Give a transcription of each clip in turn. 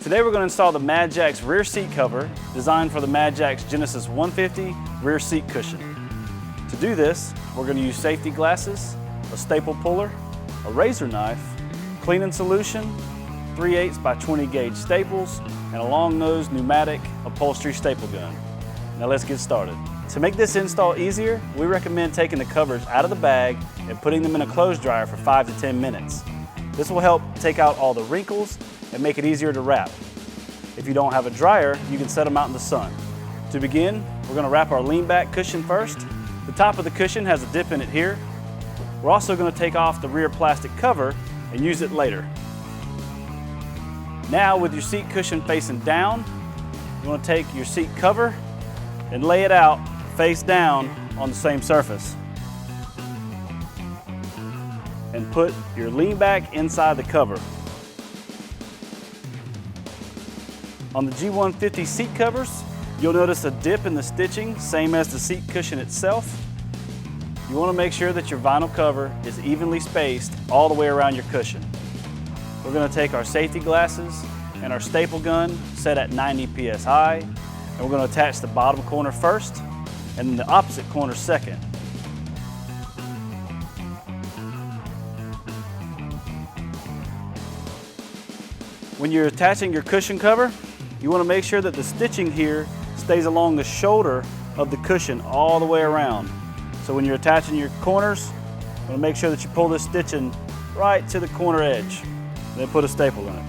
Today we're going to install the Madjax rear seat cover designed for the Madjax Genesis 150 rear seat cushion. To do this, we're going to use safety glasses, a staple puller, a razor knife, cleaning solution, 3/8 by 20 gauge staples, and a long-nosed pneumatic upholstery staple gun. Now let's get started. To make this install easier, we recommend taking the covers out of the bag and putting them in a clothes dryer for 5 to 10 minutes. This will help take out all the wrinkles and make it easier to wrap. If you don't have a dryer, you can set them out in the sun. To begin, we're going to wrap our lean back cushion first. The top of the cushion has a dip in it here. We're also going to take off the rear plastic cover and use it later. Now, with your seat cushion facing down, you want to take your seat cover and lay it out face down on the same surface. And put your lean back inside the cover. On the G150 seat covers, you'll notice a dip in the stitching, same as the seat cushion itself. You want to make sure that your vinyl cover is evenly spaced all the way around your cushion. We're going to take our safety glasses and our staple gun set at 90 psi, and we're going to attach the bottom corner first and then the opposite corner second. When you're attaching your cushion cover, you want to make sure that the stitching here stays along the shoulder of the cushion all the way around. So when you're attaching your corners, you want to make sure that you pull this stitching right to the corner edge, then put a staple in it.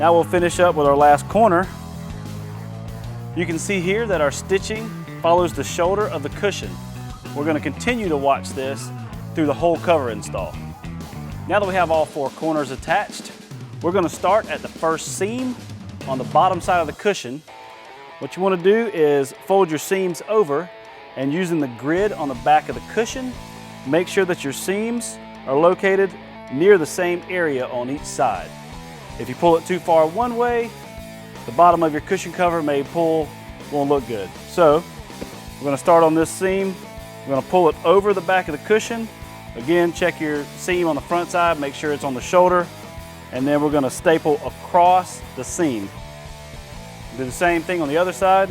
Now we'll finish up with our last corner. You can see here that our stitching follows the shoulder of the cushion. We're going to continue to watch this through the whole cover install. Now that we have all 4 corners attached, we're going to start at the first seam on the bottom side of the cushion. What you want to do is fold your seams over, and using the grid on the back of the cushion, make sure that your seams are located near the same area on each side. If you pull it too far one way, the bottom of your cushion cover won't look good. So we're going to start on this seam. We're going to pull it over the back of the cushion. Again, check your seam on the front side, make sure it's on the shoulder, and then we're going to staple across the seam. Do the same thing on the other side.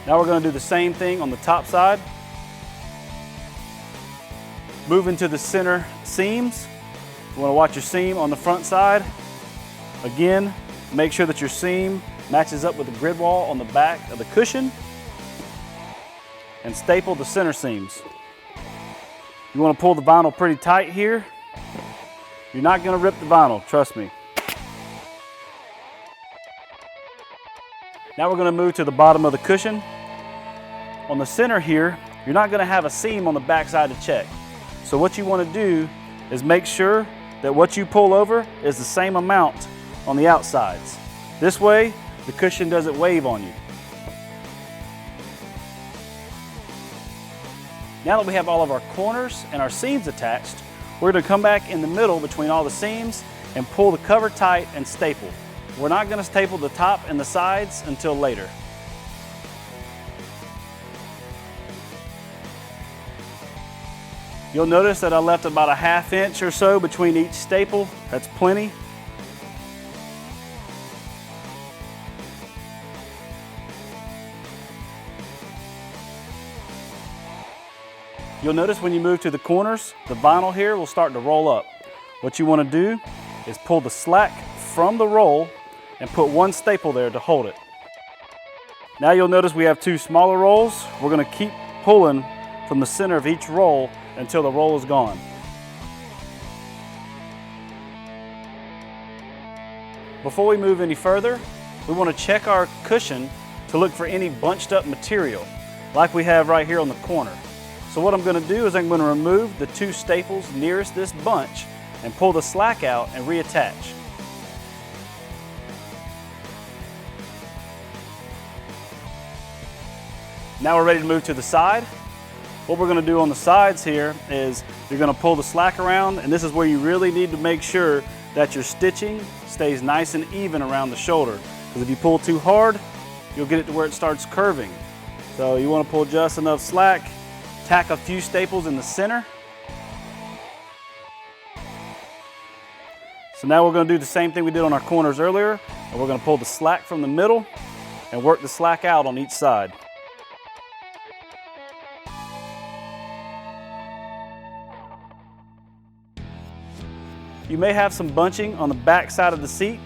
Now we're going to do the same thing on the top side. Move into the center seams. You want to watch your seam on the front side. Again, make sure that your seam matches up with the grid wall on the back of the cushion, and staple the center seams. You want to pull the vinyl pretty tight here. You're not going to rip the vinyl, trust me. Now we're going to move to the bottom of the cushion. On the center here, you're not going to have a seam on the back side to check. So what you want to do is make sure that what you pull over is the same amount on the outsides. This way, the cushion doesn't wave on you. Now that we have all of our corners and our seams attached, we're going to come back in the middle between all the seams and pull the cover tight and staple. We're not going to staple the top and the sides until later. You'll notice that I left about a 1/2 inch or so between each staple. That's plenty. You'll notice when you move to the corners, the vinyl here will start to roll up. What you want to do is pull the slack from the roll and put 1 staple there to hold it. Now you'll notice we have 2 smaller rolls. We're going to keep pulling from the center of each roll until the roll is gone. Before we move any further, we want to check our cushion to look for any bunched up material, like we have right here on the corner. So what I'm going to do is I'm going to remove the 2 staples nearest this bunch and pull the slack out and reattach. Now we're ready to move to the side. What we're going to do on the sides here is you're going to pull the slack around, and this is where you really need to make sure that your stitching stays nice and even around the shoulder. Because if you pull too hard, you'll get it to where it starts curving. So you want to pull just enough slack, tack a few staples in the center, So now we're going to do the same thing we did on our corners earlier, and we're going to pull the slack from the middle and work the slack out on each side. You may have some bunching on the back side of the seat.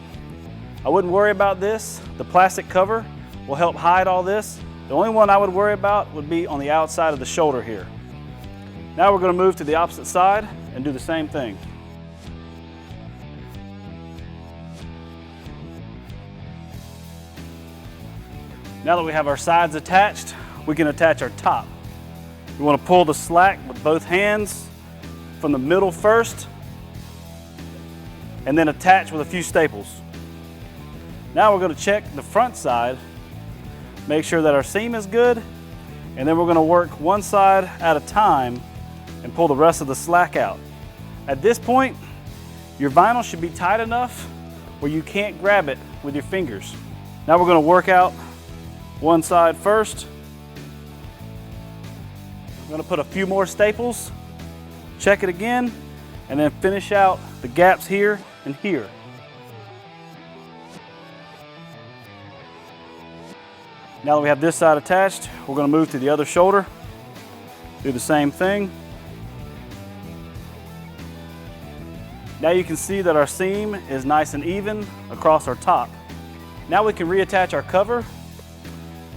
I wouldn't worry about this. The plastic cover will help hide all this. The only one I would worry about would be on the outside of the shoulder here. Now we're going to move to the opposite side and do the same thing. Now that we have our sides attached, we can attach our top. We want to pull the slack with both hands from the middle first, and then attach with a few staples. Now we're going to check the front side, make sure that our seam is good, and then we're going to work one side at a time and pull the rest of the slack out. At this point, your vinyl should be tight enough where you can't grab it with your fingers. Now we're going to work out one side first. I'm going to put a few more staples, check it again, and then finish out the gaps here and here. Now that we have this side attached, we're going to move to the other shoulder, do the same thing. Now you can see that our seam is nice and even across our top. Now we can reattach our cover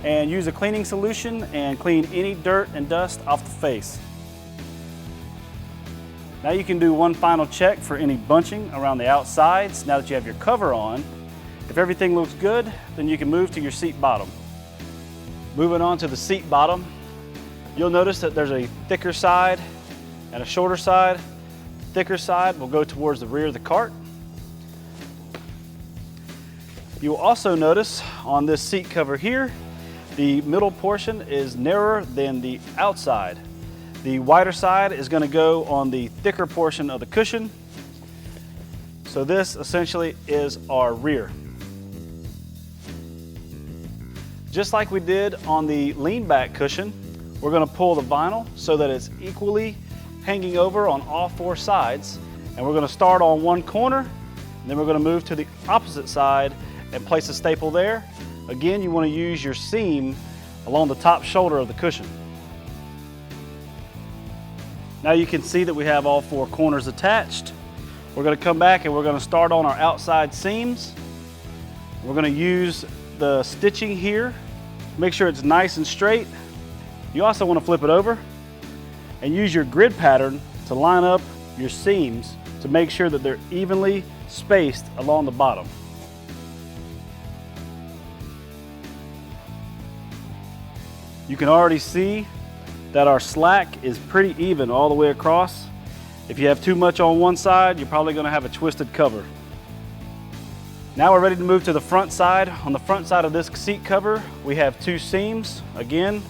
and use a cleaning solution and clean any dirt and dust off the face. Now you can do one final check for any bunching around the outsides. Now that you have your cover on, if everything looks good, then you can move to your seat bottom. Moving on to the seat bottom, you'll notice that there's a thicker side and a shorter side. The thicker side will go towards the rear of the cart. You'll also notice on this seat cover here, the middle portion is narrower than the outside. The wider side is going to go on the thicker portion of the cushion. So this essentially is our rear. Just like we did on the lean back cushion, we're going to pull the vinyl so that it's equally hanging over on all four sides. And we're going to start on one corner, and then we're going to move to the opposite side and place a staple there. Again, you want to use your seam along the top shoulder of the cushion. Now you can see that we have all four corners attached. We're going to come back and we're going to start on our outside seams. We're going to use the stitching here. Make sure it's nice and straight. You also want to flip it over and use your grid pattern to line up your seams to make sure that they're evenly spaced along the bottom. You can already see that our slack is pretty even all the way across. If you have too much on one side, you're probably going to have a twisted cover. Now we're ready to move to the front side. On the front side of this seat cover, we have two seams. Again,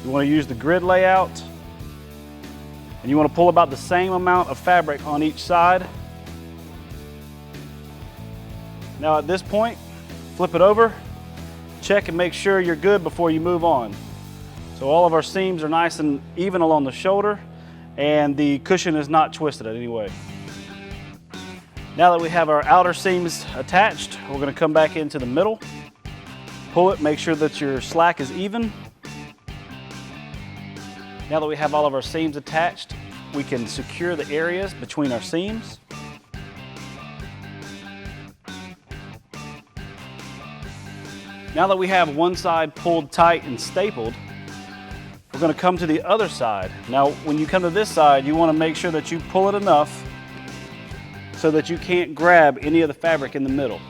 you want to use the grid layout, and you want to pull about the same amount of fabric on each side. Now at this point, flip it over, check and make sure you're good before you move on. So all of our seams are nice and even along the shoulder, and the cushion is not twisted in any way. Now that we have our outer seams attached, we're going to come back into the middle, pull it, make sure that your slack is even. Now that we have all of our seams attached, we can secure the areas between our seams. Now that we have one side pulled tight and stapled, we're going to come to the other side. Now, when you come to this side, you want to make sure that you pull it enough so that you can't grab any of the fabric in the middle.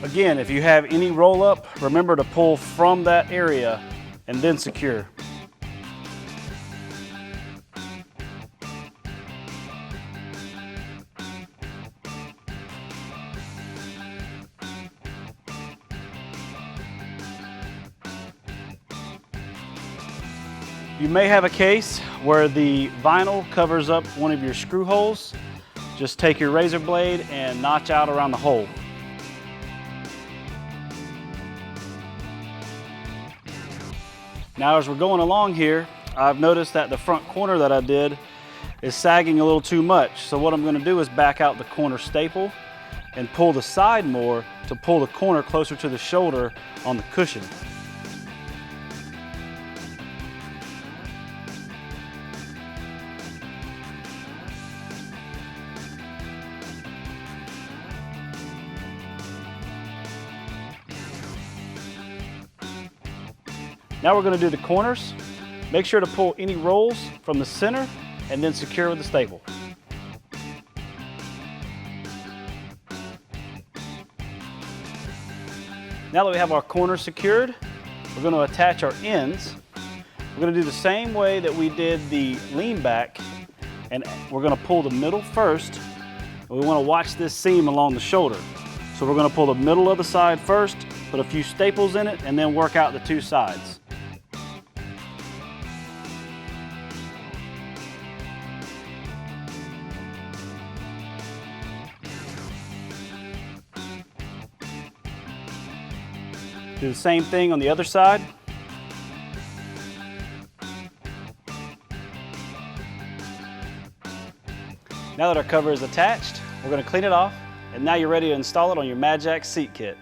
Again, if you have any roll up, remember to pull from that area and then secure. You may have a case where the vinyl covers up one of your screw holes. Just take your razor blade and notch out around the hole. Now as we're going along here, I've noticed that the front corner that I did is sagging a little too much. So what I'm going to do is back out the corner staple and pull the side more to pull the corner closer to the shoulder on the cushion. Now we're going to do the corners. Make sure to pull any rolls from the center and then secure with the staple. Now that we have our corners secured, we're going to attach our ends. We're going to do the same way that we did the lean back, and we're going to pull the middle first. We want to watch this seam along the shoulder. So we're going to pull the middle of the side first, put a few staples in it, and then work out the two sides. Do the same thing on the other side. Now that our cover is attached, we're going to clean it off, and now you're ready to install it on your Madjax seat kit.